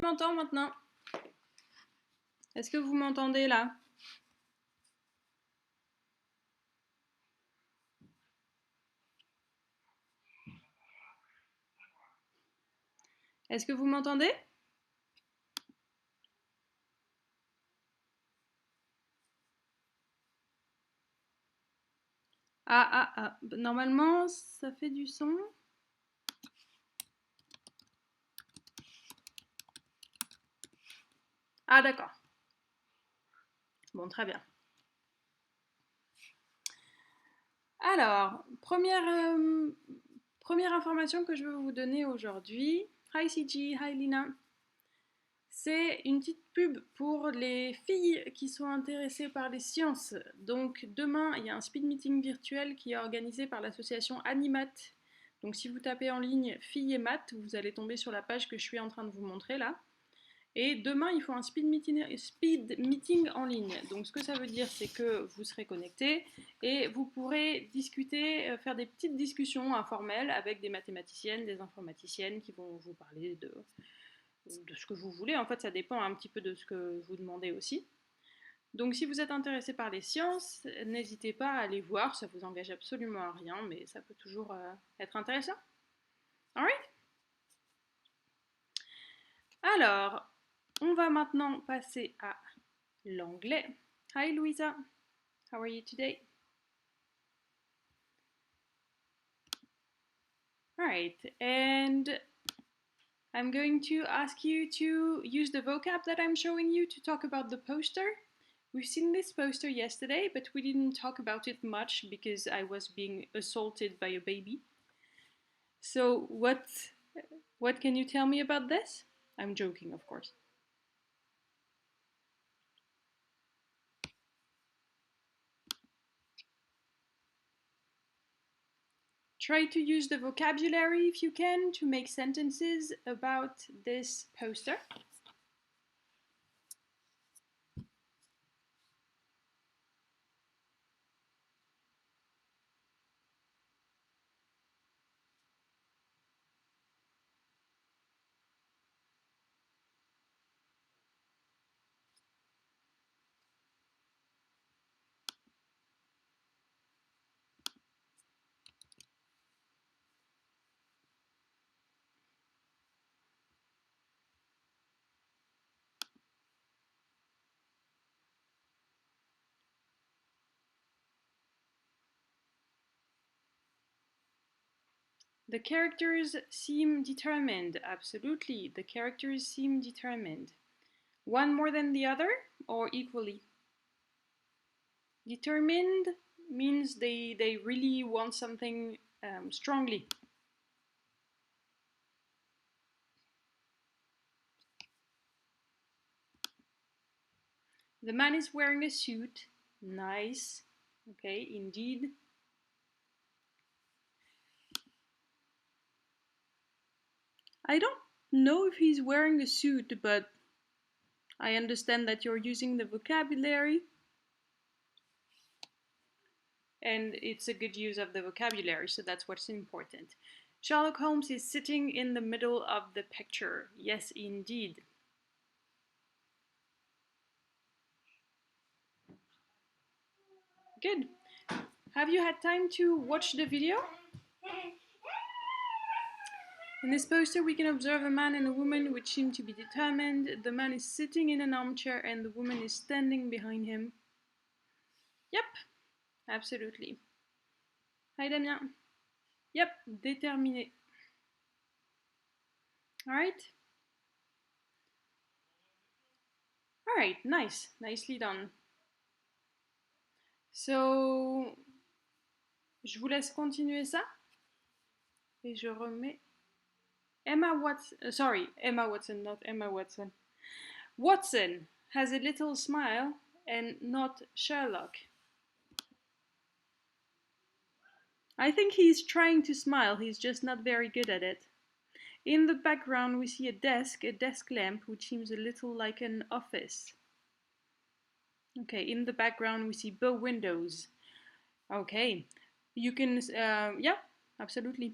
m'entends maintenant? Est-ce que vous m'entendez là? Est-ce que vous m'entendez? Normalement, ça fait du son. Ah, d'accord. Bon, très bien. Alors, première information que je veux vous donner aujourd'hui. Hi CG, hi Lina. C'est une petite pub pour les filles qui sont intéressées par les sciences. Donc demain, il y a un speed meeting virtuel qui est organisé par l'association Animaths. Donc si vous tapez en ligne filles et maths, vous allez tomber sur la page que je suis en train de vous montrer là. Et demain, il faut un speed meeting en ligne. Donc ce que ça veut dire, c'est que vous serez connectés et vous pourrez discuter, faire des petites discussions informelles avec des mathématiciennes, des informaticiennes qui vont vous parler de ce que vous voulez. En fait, ça dépend un petit peu de ce que vous demandez aussi. Donc si vous êtes intéressé par les sciences, n'hésitez pas à aller voir, ça vous engage absolument à rien, mais ça peut toujours être intéressant. Alright? Alors, on va maintenant passer à l'anglais. Hi Louisa, how are you today? Alright, and I'm going to ask you to use the vocab that I'm showing you to talk about the poster. We've seen this poster yesterday, but we didn't talk about it much because I was being assaulted by a baby. So what can you tell me about this? I'm joking, of course. Try to use the vocabulary if you can to make sentences about this poster. The characters seem determined. Absolutely, the characters seem determined. One more than the other or equally? Determined means they really want something strongly. The man is wearing a suit. Nice. Okay, indeed. I don't know if he's wearing a suit, but I understand that you're using the vocabulary. And it's a good use of the vocabulary, so that's what's important. Sherlock Holmes is sitting in the middle of the picture. Yes, indeed. Good. Have you had time to watch the video? In this poster, we can observe a man and a woman which seem to be determined. The man is sitting in an armchair and the woman is standing behind him. Yep, absolutely. Hi Damien. Yep, déterminé. Alright? Alright, nice. Nicely done. So, je vous laisse continuer ça. Et je remets Emma Watson. Sorry, Emma Watson, not Emma Watson. Watson has a little smile and not Sherlock. I think he's trying to smile, he's just not very good at it. In the background we see a desk lamp, which seems a little like an office. Okay, in the background we see bow windows. Okay, you can, yeah, absolutely.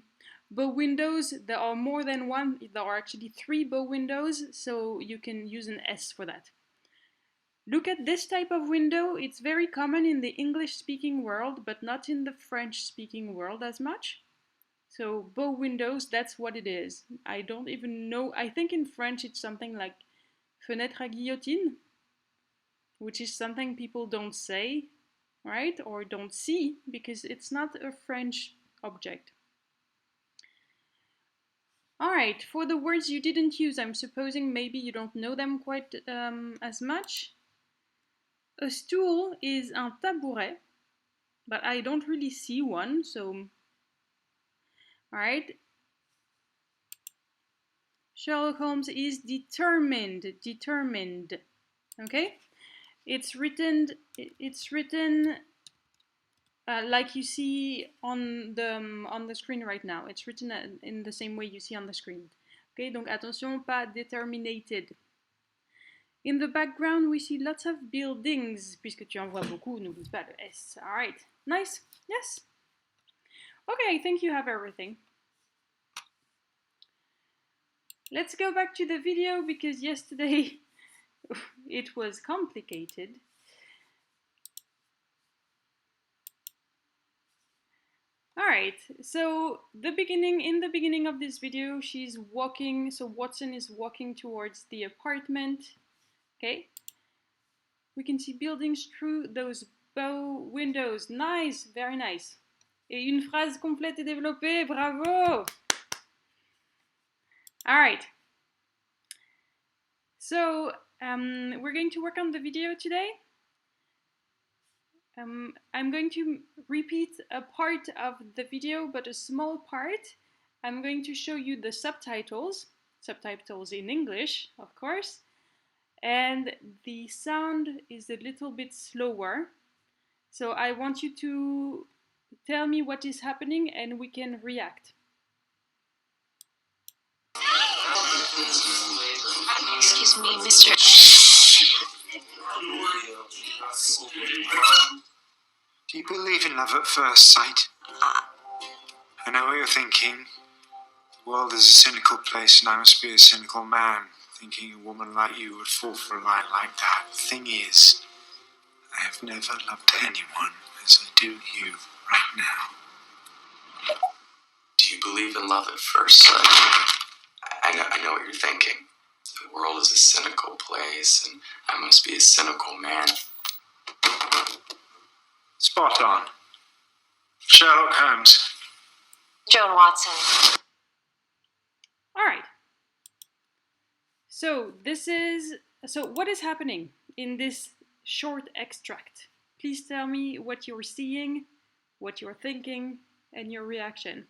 Bow windows, there are more than one. There are actually 3 bow windows, so you can use an S for that. Look at this type of window. It's very common in the English-speaking world, but not in the French-speaking world as much. So bow windows, that's what it is. I don't even know. I think in French it's something like fenêtre à guillotine, which is something people don't say, right? Or don't see, because it's not a French object. All right, for the words you didn't use, I'm supposing maybe you don't know them quite as much. A stool is un tabouret, but I don't really see one, so... All right. Sherlock Holmes is determined, okay? It's written like you see on the screen right now. It's written in the same way you see on the screen. Okay, donc attention, pas determinated. In the background, we see lots of buildings. Puisque tu en vois beaucoup, n'oublie pas le S. All right, nice, yes. Okay, I think you have everything. Let's go back to the video because yesterday it was complicated. Alright, so in the beginning of this video, she's walking, so Watson is walking towards the apartment, okay? We can see buildings through those bow windows. Nice, very nice. Et une phrase complète et développée, bravo! Alright. So, we're going to work on the video today. I'm going to repeat a part of the video, but a small part. I'm going to show you the subtitles in English, of course, and the sound is a little bit slower. So I want you to tell me what is happening and we can react. Excuse me, Mr. Do you believe in love at first sight? I know what you're thinking. The world is a cynical place and I must be a cynical man, thinking a woman like you would fall for a line like that. The thing is, I have never loved anyone as I do you right now. Do you believe in love at first sight? I know what you're thinking. The world is a cynical place and I must be a cynical man. Spot on. Sherlock Holmes. Joan Watson. All right. So what is happening in this short extract? Please tell me what you're seeing, what you're thinking, and your reaction.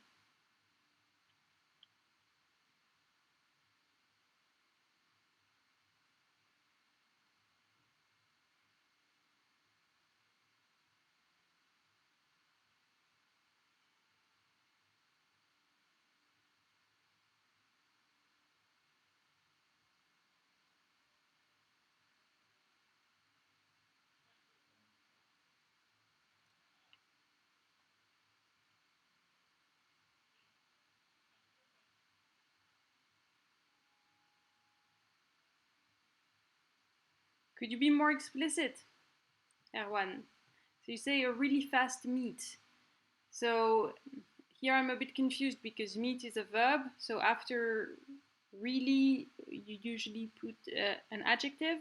Could you be more explicit, Erwan? So you say a really fast meet. So here I'm a bit confused because meet is a verb. So after really, you usually put an adjective.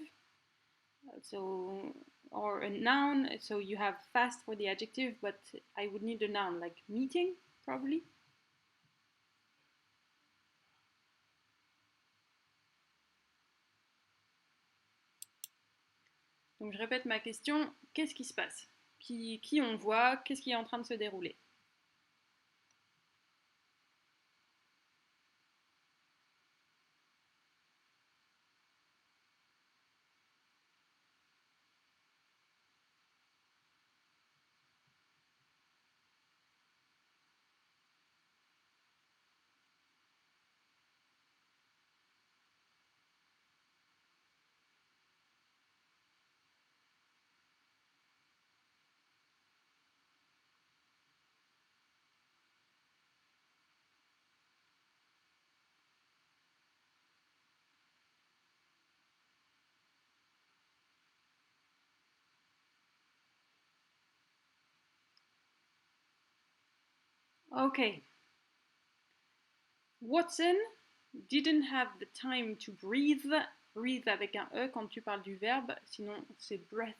So, or a noun. So you have fast for the adjective, but I would need a noun like meeting, probably. Donc je répète ma question, qu'est-ce qui se passe? Qui on voit? Qu'est-ce qui est en train de se dérouler? Okay. Watson didn't have the time to breathe. Breathe avec un E quand tu parles du verbe, sinon c'est breath.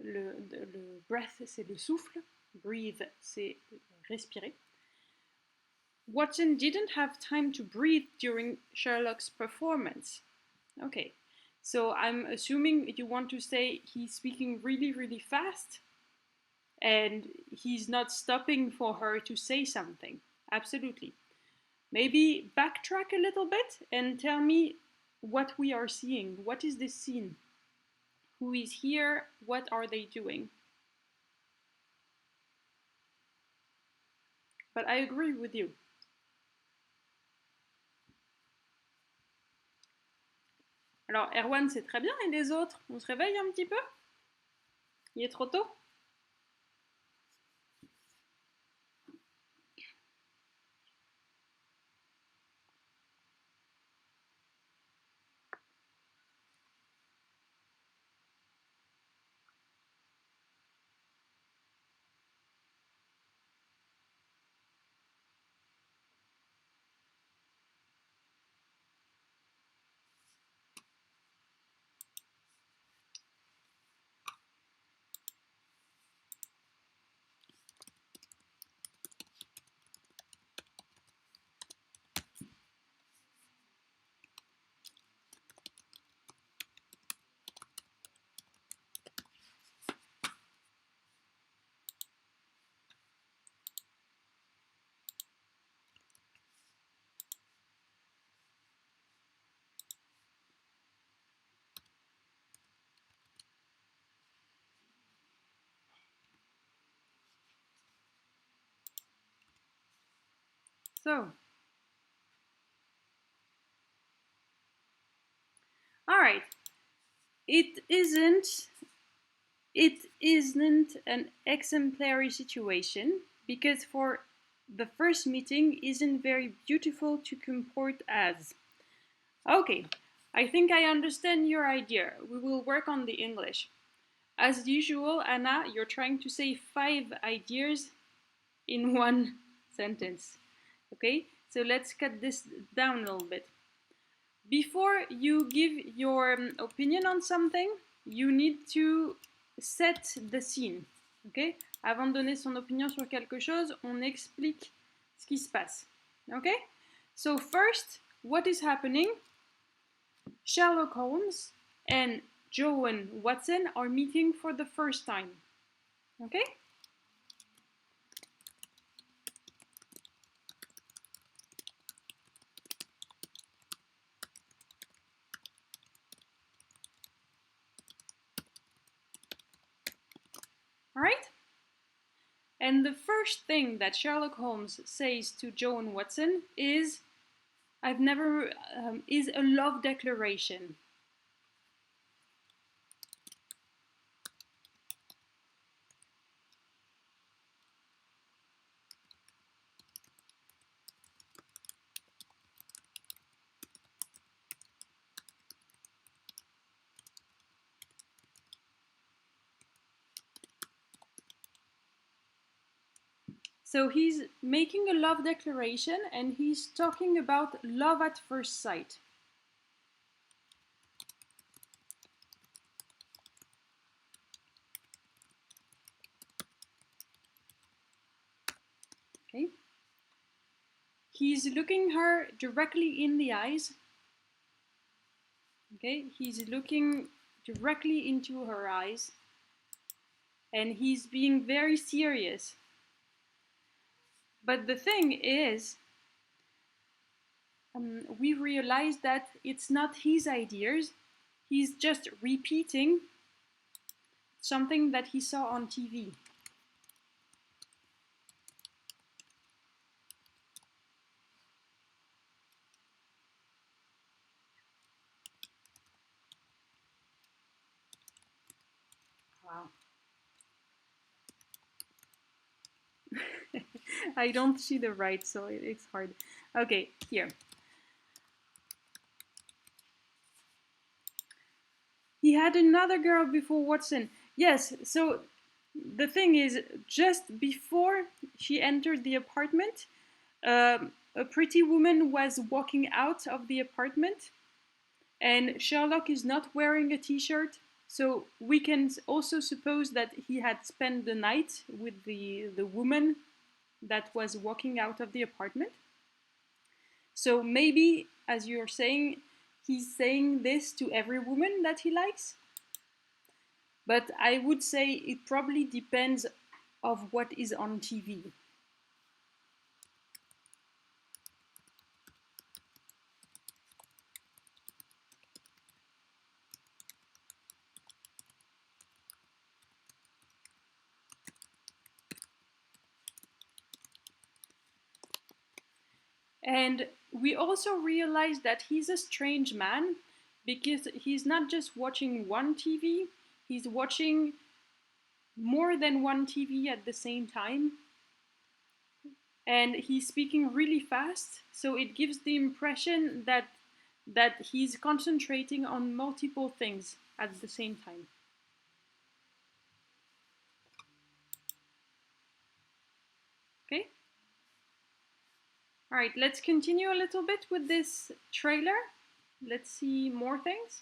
Le breath, c'est le souffle. Breathe, c'est respirer. Watson didn't have time to breathe during Sherlock's performance. Okay, so I'm assuming you want to say he's speaking really, really fast and he's not stopping for her to say something. Absolutely. Maybe backtrack a little bit and tell me what we are seeing. What is this scene? Who is here? What are they doing? But I agree with you. Alors, Erwan, c'est très bien, et les autres? On se réveille un petit peu? Il est trop tôt? So, all right. It isn't an exemplary situation because for the first meeting isn't very beautiful to comport as. Okay, I think I understand your idea. We will work on the English. As usual, Anna, you're trying to say 5 ideas in one sentence. Okay, so let's cut this down a little bit. Before you give your opinion on something, you need to set the scene. Okay? Avant de donner son opinion sur quelque chose, on explique ce qui se passe. Okay? So first, what is happening? Sherlock Holmes and Joan Watson are meeting for the first time. Okay? All right? And the first thing that Sherlock Holmes says to Joan Watson is, is a love declaration. So he's making a love declaration and he's talking about love at first sight. Okay. He's looking her directly in the eyes. Okay, he's looking directly into her eyes and he's being very serious. But the thing is, we realize that it's not his ideas. He's just repeating something that he saw on TV. Wow. I don't see the right, so it's hard. Okay, here. He had another girl before Watson. Yes, so the thing is, just before she entered the apartment, a pretty woman was walking out of the apartment, and Sherlock is not wearing a t-shirt, so we can also suppose that he had spent the night with the woman that was walking out of the apartment. So maybe, as you're saying, he's saying this to every woman that he likes. But I would say it probably depends of what is on TV. And we also realize that he's a strange man because he's not just watching one TV, he's watching more than one TV at the same time. And he's speaking really fast, so it gives the impression that he's concentrating on multiple things at the same time. Okay? All right, let's continue a little bit with this trailer. Let's see more things.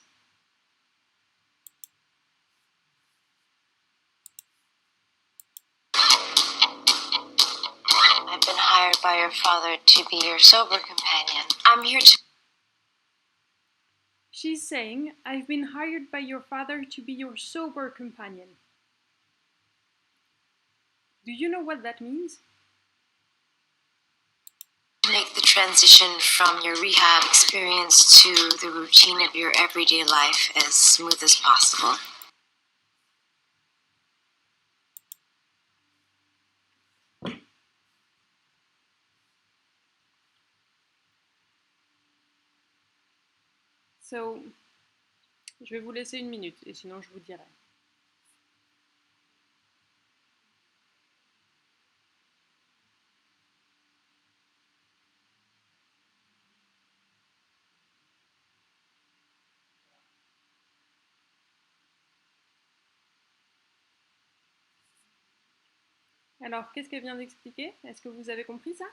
I've been hired by your father to be your sober companion. I'm here to... She's saying, I've been hired by your father to be your sober companion. Do you know what that means? make the transition from your rehab experience to the routine of your everyday life as smooth as possible. So, je vais vous laisser une minute et sinon je vous dirai. Alors, qu'est-ce qu'elle vient d'expliquer? Est-ce que vous avez compris ça?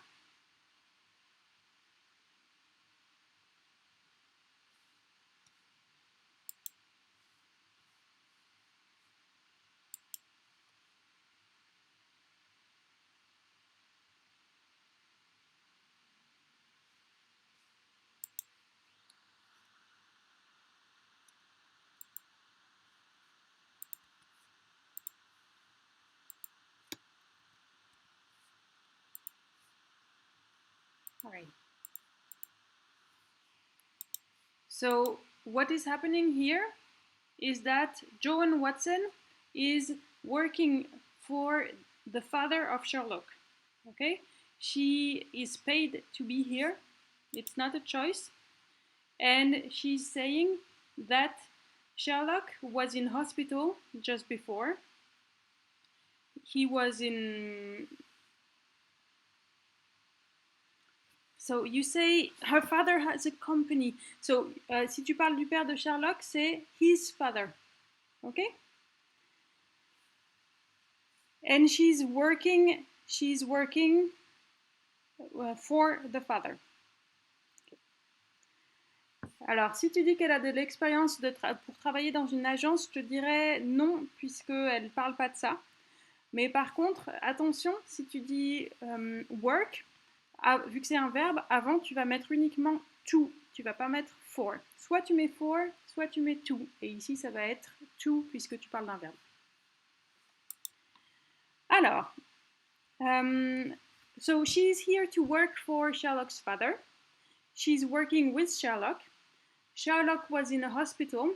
All right. So what is happening here is that Joan Watson is working for the father of Sherlock. Okay, she is paid to be here. It's not a choice. And she's saying that Sherlock was in hospital just before. He was in... So you say her father has a company. So si tu parles du père de Sherlock, c'est his father. Okay? And she's working for the father. Alors, si tu dis qu'elle a de l'expérience pour travailler dans une agence, je te dirais non, puisqu'elle ne parle pas de ça. Mais par contre, attention, si tu dis work, vu que c'est un verbe, avant tu vas mettre uniquement to, tu ne vas pas mettre for. Soit tu mets for, soit tu mets to. Et ici, ça va être to, puisque tu parles d'un verbe. Alors, so she's here to work for Sherlock's father. She's working with Sherlock. Sherlock was in a hospital.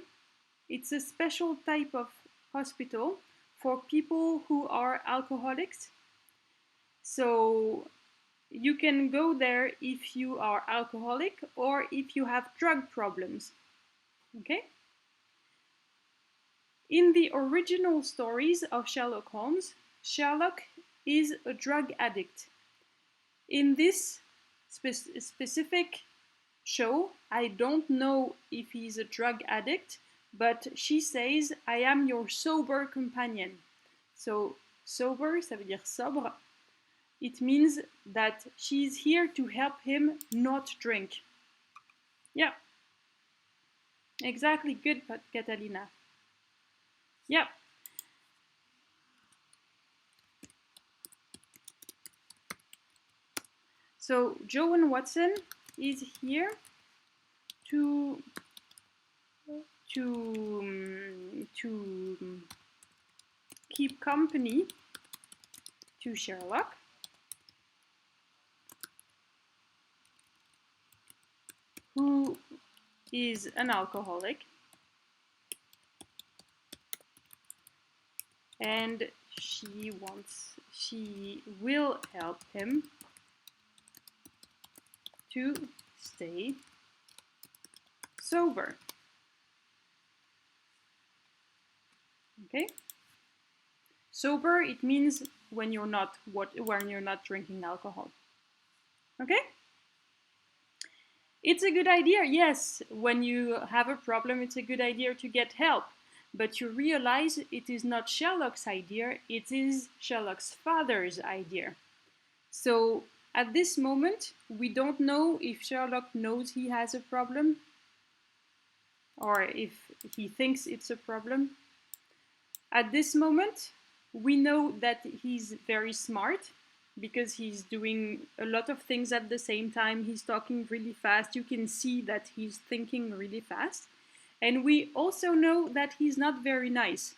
It's a special type of hospital for people who are alcoholics. So you can go there if you are alcoholic or if you have drug problems. Okay? In the original stories of Sherlock Holmes, Sherlock is a drug addict. In this specific show, I don't know if he's a drug addict, but she says, I am your sober companion. So sober, ça veut dire sobre. It means that she's here to help him not drink. Yeah. Exactly, good, Catalina. Yeah. So Joe and Watson is here to keep company to Sherlock, who is an alcoholic, and she will help him to stay sober. Okay? Sober, it means when you're not drinking alcohol. Okay? It's a good idea, yes. When you have a problem, it's a good idea to get help. But you realize it is not Sherlock's idea, it is Sherlock's father's idea. So at this moment, we don't know if Sherlock knows he has a problem or if he thinks it's a problem. At this moment, we know that he's very smart because he's doing a lot of things at the same time. He's talking really fast. You can see that he's thinking really fast. And we also know that he's not very nice.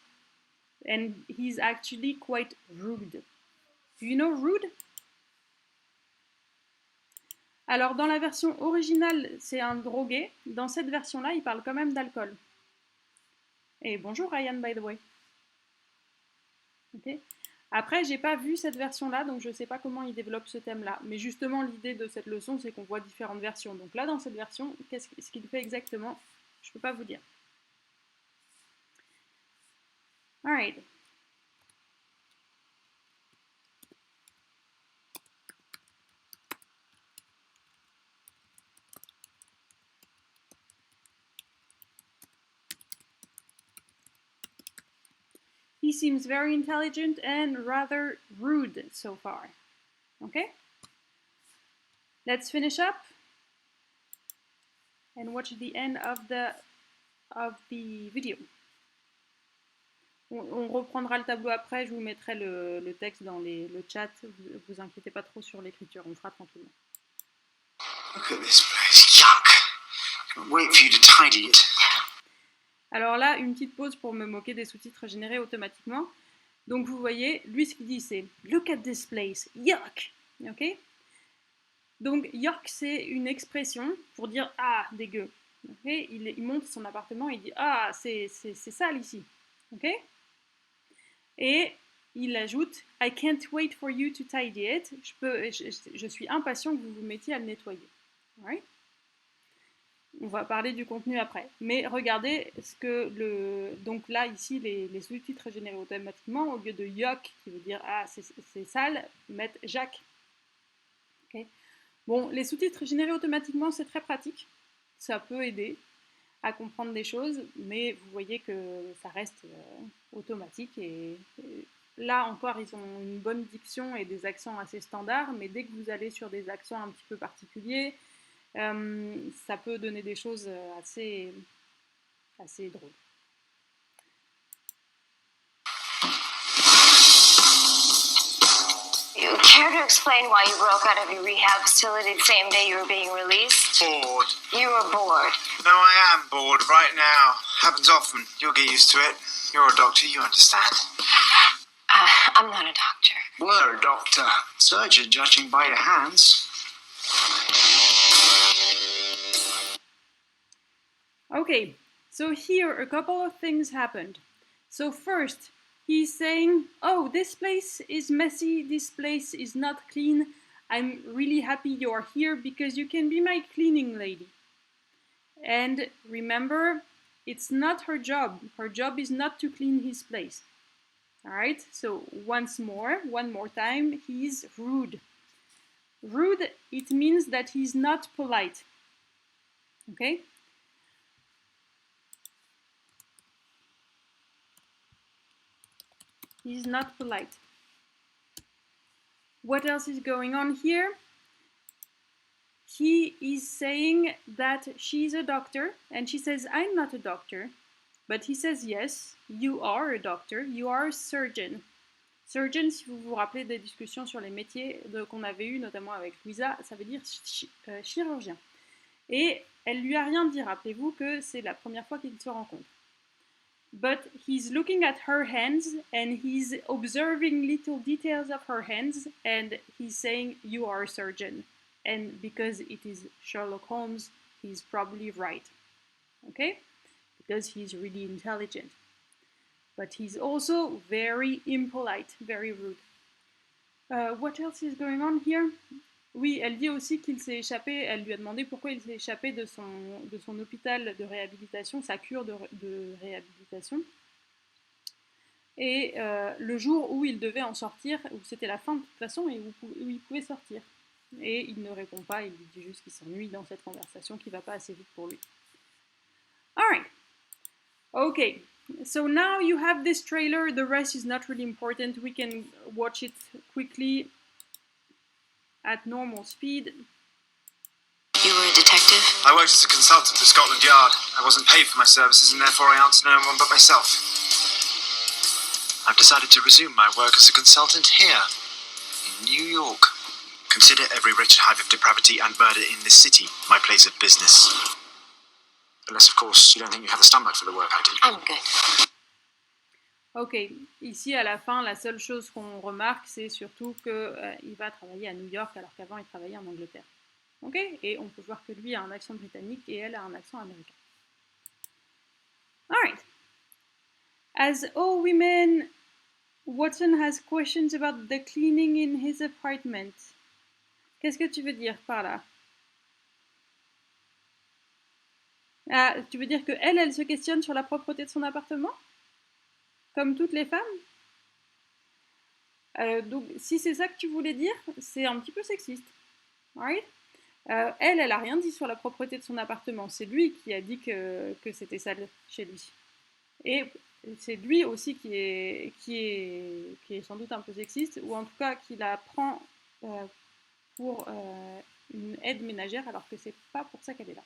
And he's actually quite rude. Do you know rude? Alors, dans la version originale, c'est un drogué. Dans cette version-là, il parle quand même d'alcool. Et bonjour Ryan, by the way. Okay. Après, j'ai pas vu cette version-là, donc je sais pas comment il développe ce thème-là. Mais justement, l'idée de cette leçon, c'est qu'on voit différentes versions. Donc là, dans cette version, ce qu'il fait exactement, je peux pas vous dire. Alright. He seems very intelligent and rather rude so far. Okay? Let's finish up and watch the end of the video. On reprendra le tableau après, je vous mettrai le texte dans le chat, vous inquiétez pas trop sur l'écriture, on fera tranquillement. Look at this place, yuck! Can't wait for you to tidy it. Alors là, une petite pause pour me moquer des sous-titres générés automatiquement. Donc vous voyez, lui ce qu'il dit c'est « Look at this place, yuck !» Ok? Donc yuck, c'est une expression pour dire « Ah, dégueu !» Okay? Il monte son appartement et il dit « Ah, c'est sale ici !» Ok? Et il ajoute « I can't wait for you to tidy it » je suis impatient que vous vous mettiez à le nettoyer. Right? On va parler du contenu après. Mais regardez ce que donc là, ici, les sous-titres générés automatiquement, au lieu de yuck, qui veut dire ah, c'est sale, mettent Jacques. Okay. Bon, les sous-titres générés automatiquement, c'est très pratique. Ça peut aider à comprendre des choses, mais vous voyez que ça reste automatique. Et là encore, ils ont une bonne diction et des accents assez standards, mais dès que vous allez sur des accents un petit peu particuliers, ça peut donner des choses assez drôles. You care to explain why you broke out of your rehab facility the same day you were being released? Bored. You were bored. No, I am bored right now. Happens often. You'll get used to it. You're a doctor, you understand. I'm not a doctor. Were a doctor. Surgeon, judging by your hands. Okay, so here a couple of things happened. So first, he's saying, oh, this place is messy, this place is not clean. I'm really happy you're here because you can be my cleaning lady. And remember, it's not her job. Her job is not to clean his place. All right, so one more time, he's rude. Rude, it means that he's not polite. Okay? He's not polite. what else is going on here? He is saying that she's a doctor, and she says, I'm not a doctor. But he says, yes, you are a doctor, you are a surgeon. Surgeon, si vous vous rappelez des discussions sur les métiers qu'on avait eues, notamment avec Louisa, ça veut dire chirurgien. Et elle lui a rien dit, rappelez-vous que c'est la première fois qu'ils se rencontrent. But he's looking at her hands and he's observing little details of her hands and he's saying, you are a surgeon. And because it is Sherlock Holmes, he's probably right. Okay? Because he's really intelligent. But he's also very impolite, very rude. What else is going on here? Oui, elle dit aussi qu'il s'est échappé, elle lui a demandé pourquoi il s'est échappé de son hôpital de réhabilitation, sa cure de réhabilitation. Et le jour où il devait en sortir, où c'était la fin de toute façon, et où il pouvait sortir. Et il ne répond pas, il lui dit juste qu'il s'ennuie dans cette conversation qui ne va pas assez vite pour lui. Alright. Okay. So now you have this trailer, the rest is not really important, we can watch it quickly at normal speed. You were a detective? I worked as a consultant at Scotland Yard. I wasn't paid for my services and therefore I answered no one but myself. I've decided to resume my work as a consultant here, in New York. Consider every wretched hive of depravity and murder in this city my place of business. Unless, of course, you don't think you have the stomach for the work I do. I'm good. Ok, ici à la fin, la seule chose qu'on remarque, c'est surtout qu'il va travailler à New York alors qu'avant il travaillait en Angleterre. Ok, et on peut voir que lui a un accent britannique et elle a un accent américain. Alright. As all women, Watson has questions about the cleaning in his apartment. Qu'est-ce que tu veux dire par là? Ah, tu veux dire qu'elle, elle se questionne sur la propreté de son appartement? Comme toutes les femmes? Donc, si c'est ça que tu voulais dire, c'est un petit peu sexiste. Right? Elle a rien dit sur la propreté de son appartement. C'est lui qui a dit que c'était sale chez lui. Et c'est lui aussi qui est sans doute un peu sexiste, ou en tout cas qui la prend pour une aide ménagère alors que c'est pas pour ça qu'elle est là.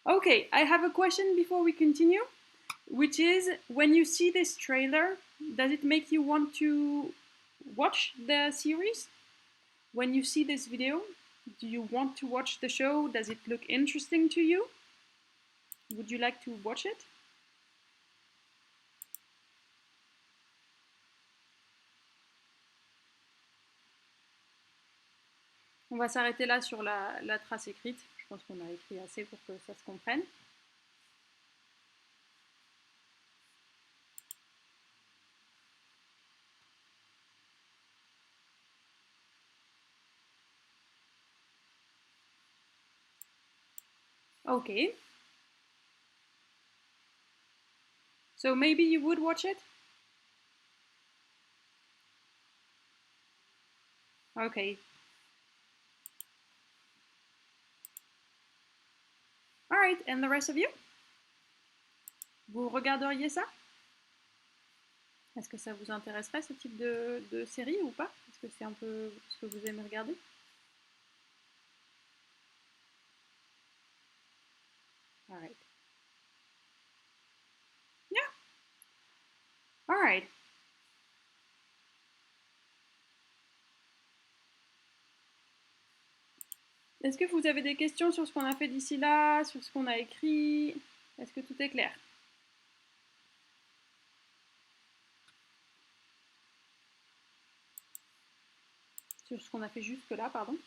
Okay, I have a question before we continue, which is, when you see this trailer, does it make you want to watch the series? When you see this video, do you want to watch the show? Does it look interesting to you? Would you like to watch it? On va s'arrêter là sur la trace écrite. Je pense qu'on a écrit assez pour que ça se comprenne. Okay. So maybe you would watch it? Okay. Alright, and the rest of you? Vous regarderiez ça? Est-ce que ça vous intéresserait, ce type de série ou pas? Est-ce que c'est un peu ce que vous aimez regarder? Alright. Yeah. Alright. Est-ce que vous avez des questions sur ce qu'on a fait d'ici là, sur ce qu'on a écrit? Est-ce que tout est clair? Sur ce qu'on a fait jusque là, pardon.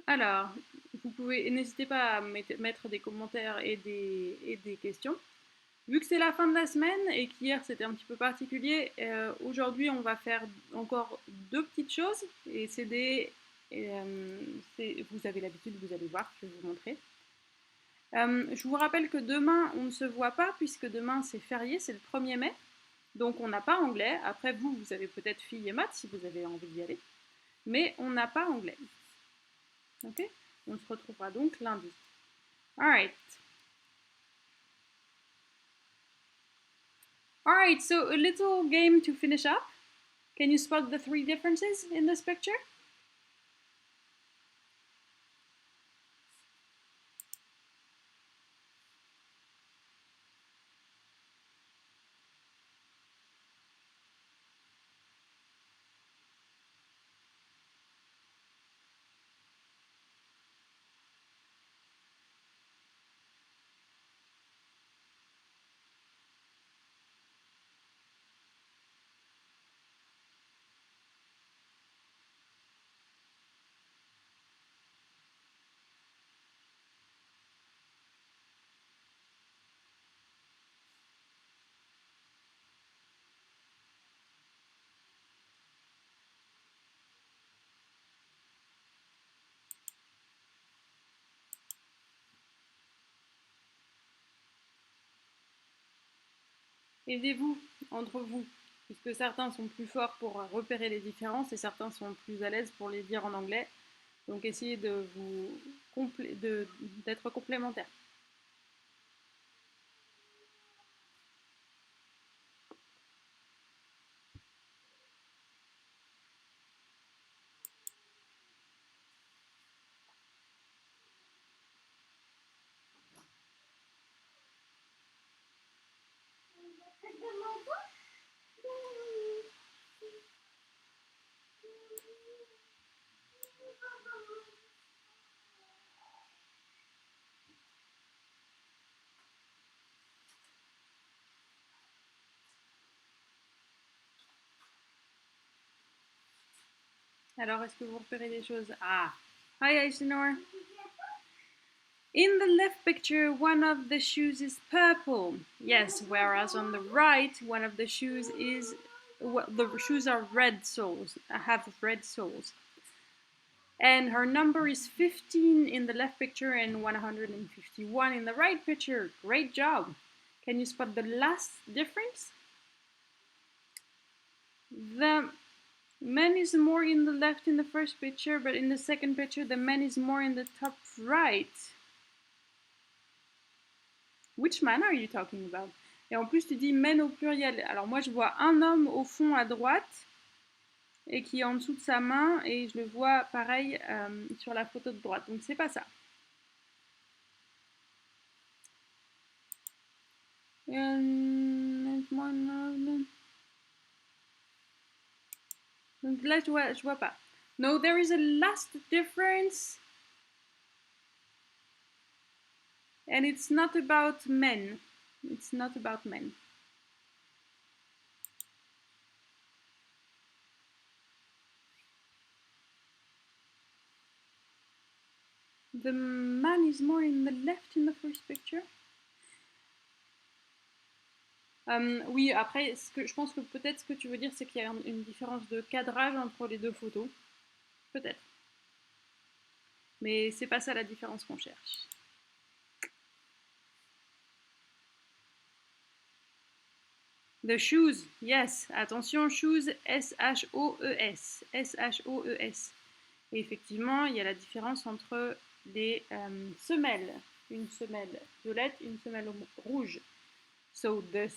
Alors, vous pouvez, n'hésitez pas à mettre des commentaires et des questions. Vu que c'est la fin de la semaine et qu'hier c'était un petit peu particulier, aujourd'hui on va faire encore deux petites choses. Et c'est vous avez l'habitude, vous allez voir, je vais vous montrer. Je vous rappelle que demain on ne se voit pas puisque demain c'est férié, c'est le 1er mai. Donc on n'a pas anglais. Après vous avez peut-être filles et maths si vous avez envie d'y aller. Mais on n'a pas anglais. Ok? On se retrouvera donc lundi. Alright. Alright, so a little game to finish up. Can you spot the 3 differences in this picture? Aidez-vous entre vous, puisque certains sont plus forts pour repérer les différences et certains sont plus à l'aise pour les dire en anglais. Donc essayez d'être complémentaires. Alors, est-ce que vous repérez des choses? Ah! Hi, Aisinor! In the left picture, one of the shoes is purple. Yes, whereas on the right, one of the shoes is... Well, the shoes are red soles, have red soles. And her number is 15 in the left picture and 151 in the right picture. Great job! Can you spot the last difference? The man is more in the left in the first picture, but in the second picture, the man is more in the top right. Which man are you talking about? Et en plus, tu dis men au pluriel. Alors moi, je vois un homme au fond à droite et qui est en dessous de sa main et je le vois pareil sur la photo de droite. Donc c'est pas ça. Donc là, je vois pas. No, there is a last difference. And it's not about men. It's not about men. The man is more in the left in the first picture. Oui, après, je pense que peut-être ce que tu veux dire, c'est qu'il y a une différence de cadrage entre les deux photos. Peut-être. Mais c'est pas ça la différence qu'on cherche. The shoes, yes. Attention, shoes, S-H-O-E-S. S-H-O-E-S. Et effectivement, il y a la différence entre les semelles. Une semelle violette, une semelle rouge. So the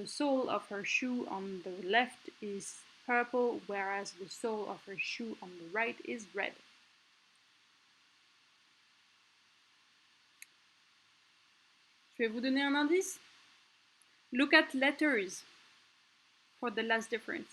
sole of her shoe on the left is purple, whereas the sole of her shoe on the right is red. Je vais vous donner un indice. Look at letters for the last difference.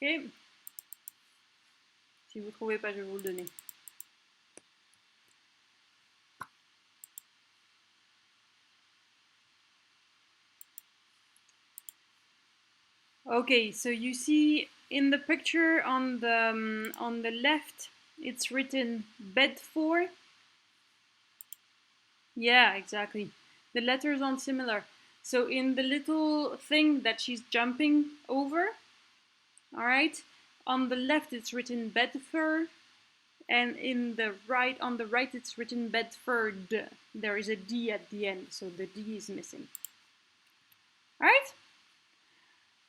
Ok. Si vous ne trouvez pas, je vais vous le donner. Okay, so you see in the picture on the left, it's written bed for. Yeah, exactly. The letters aren't similar. So in the little thing that she's jumping over, all right, on the left it's written Bedford, and on the right it's written Bedford. There is a D at the end, so the D is missing. All right.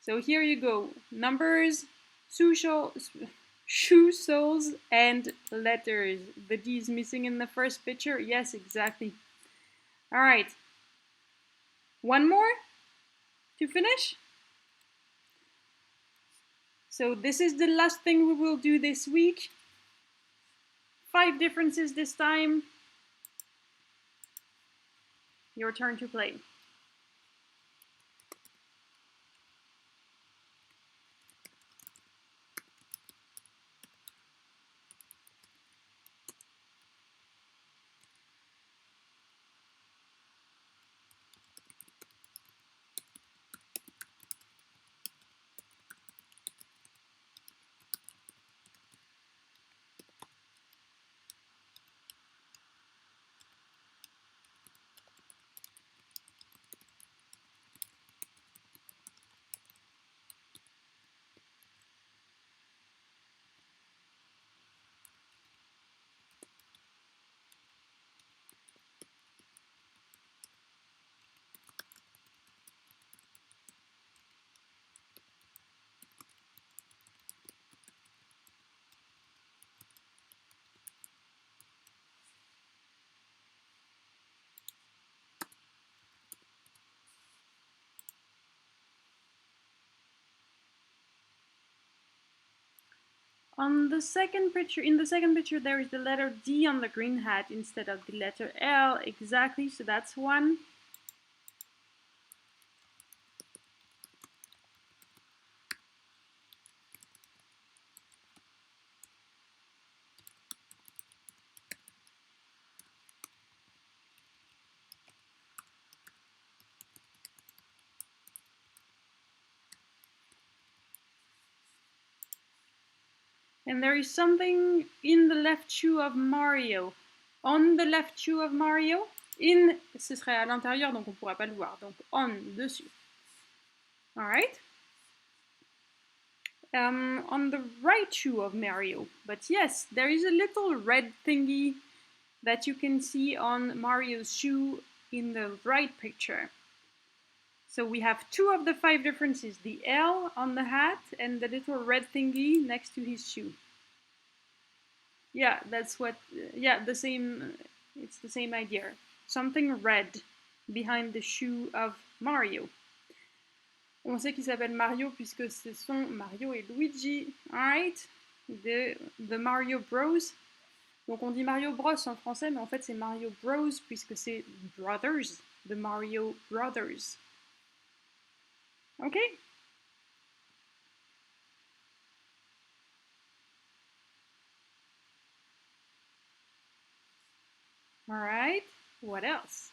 So here you go. Numbers, shoe soles, and letters. The D is missing in the first picture. Yes, exactly. All right. One more to finish. So this is the last thing we will do this week. 5 differences this time. Your turn to play. On the second picture, in the second picture, there is the letter D on the green hat instead of the letter L. Exactly, so that's one. And there is something in the left shoe of Mario. On the left shoe of Mario. In, ce serait à l'intérieur, donc on ne pourra pas le voir. Donc on, dessus. Alright. On the right shoe of Mario. But yes, there is a little red thingy that you can see on Mario's shoe in the right picture. So we have 2 of the 5 differences, the L on the hat and the little red thingy next to his shoe. Yeah, that's what, yeah, the same, it's the same idea. Something red behind the shoe of Mario. On sait qu'il s'appelle Mario puisque ce sont Mario et Luigi, alright? The Mario Bros. Donc on dit Mario Bros en français, mais en fait c'est Mario Bros puisque c'est Brothers, the Mario Brothers. Okay? Alright, what else?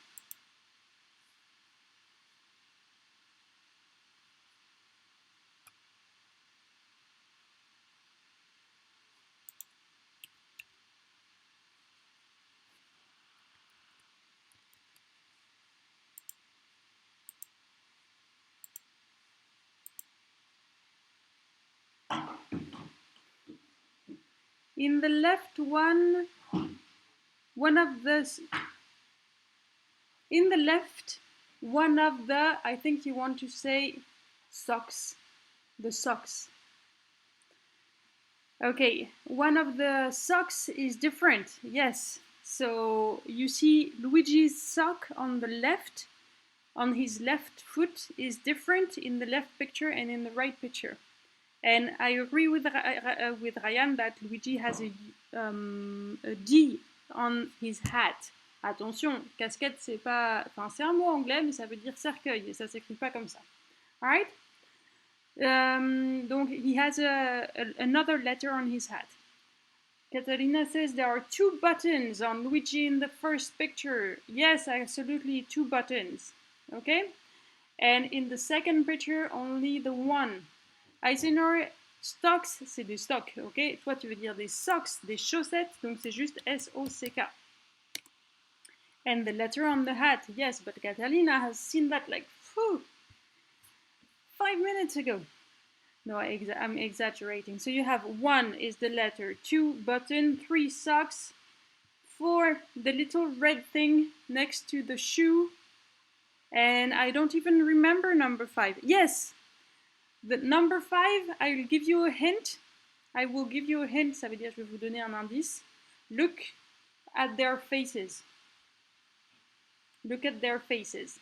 In the left one, I think you want to say socks, the socks. Okay, one of the socks is different, yes. So you see Luigi's sock on the left, on his left foot is different in the left picture and in the right picture. And I agree with Ryan that Luigi has a D on his hat. Attention, casquette c'est pas, enfin c'est un mot anglais mais ça veut dire cercueil et ça s'écrit pas comme ça. Alright? Donc he has another letter on his hat. Catalina says there are 2 buttons on Luigi in the first picture. Yes, absolutely 2 buttons. Okay? And in the second picture only the one. Eisenhower, stocks, c'est des stocks, ok? Toi, tu veux dire des socks, des chaussettes, donc c'est juste S-O-C-K. And the letter on the hat, yes, but Catalina has seen that like, 5 minutes ago. No, I'm exaggerating. So you have 1 is the letter, 2 button, 3 socks, 4 the little red thing next to the shoe, and I don't even remember number 5. Yes, the number 5, I will give you a hint. I will give you a hint, ça veut dire je vais vous donner un indice. Look at their faces. Look at their faces.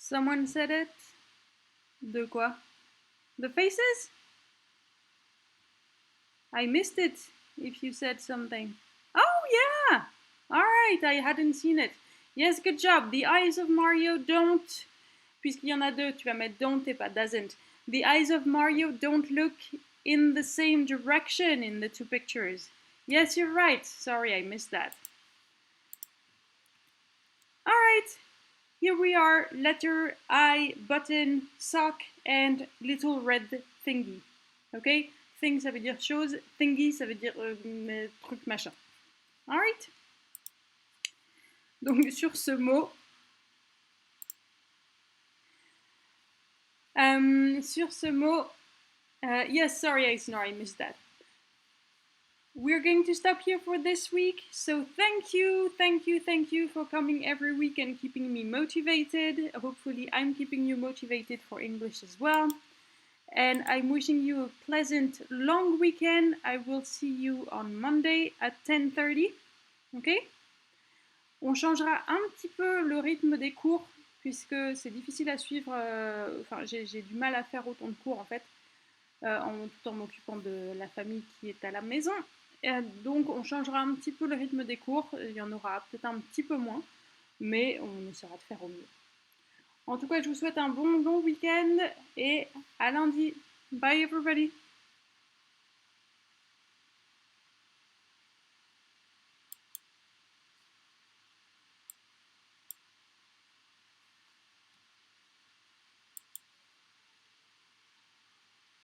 Someone said it? De quoi? The faces? I missed it if you said something. Oh yeah! Alright, I hadn't seen it. Yes, good job. The eyes of Mario don't... Puisqu'il y en a 2, tu vas mettre don't et pas doesn't. The eyes of Mario don't look in the same direction in the 2 pictures. Yes, you're right. Sorry, I missed that. Alright, here we are. Letter I, button, sock, and little red thingy. Okay? Thing, ça veut dire chose. Thingy, ça veut dire truc machin. Alright? Donc, sur ce mot... yes, sorry, I missed that. We're going to stop here for this week. So thank you for coming every week and keeping me motivated. Hopefully I'm keeping you motivated for English as well. And I'm wishing you a pleasant long weekend. I will see you on Monday at 10:30. Ok? On changera un petit peu le rythme des cours puisque c'est difficile à suivre. Enfin, j'ai du mal à faire autant de cours en fait, tout en m'occupant de la famille qui est à la maison. Donc on changera un petit peu le rythme des cours. Il y en aura peut-être un petit peu moins, mais on essaiera de faire au mieux. En tout cas, je vous souhaite un bon long week-end et à lundi. Bye everybody!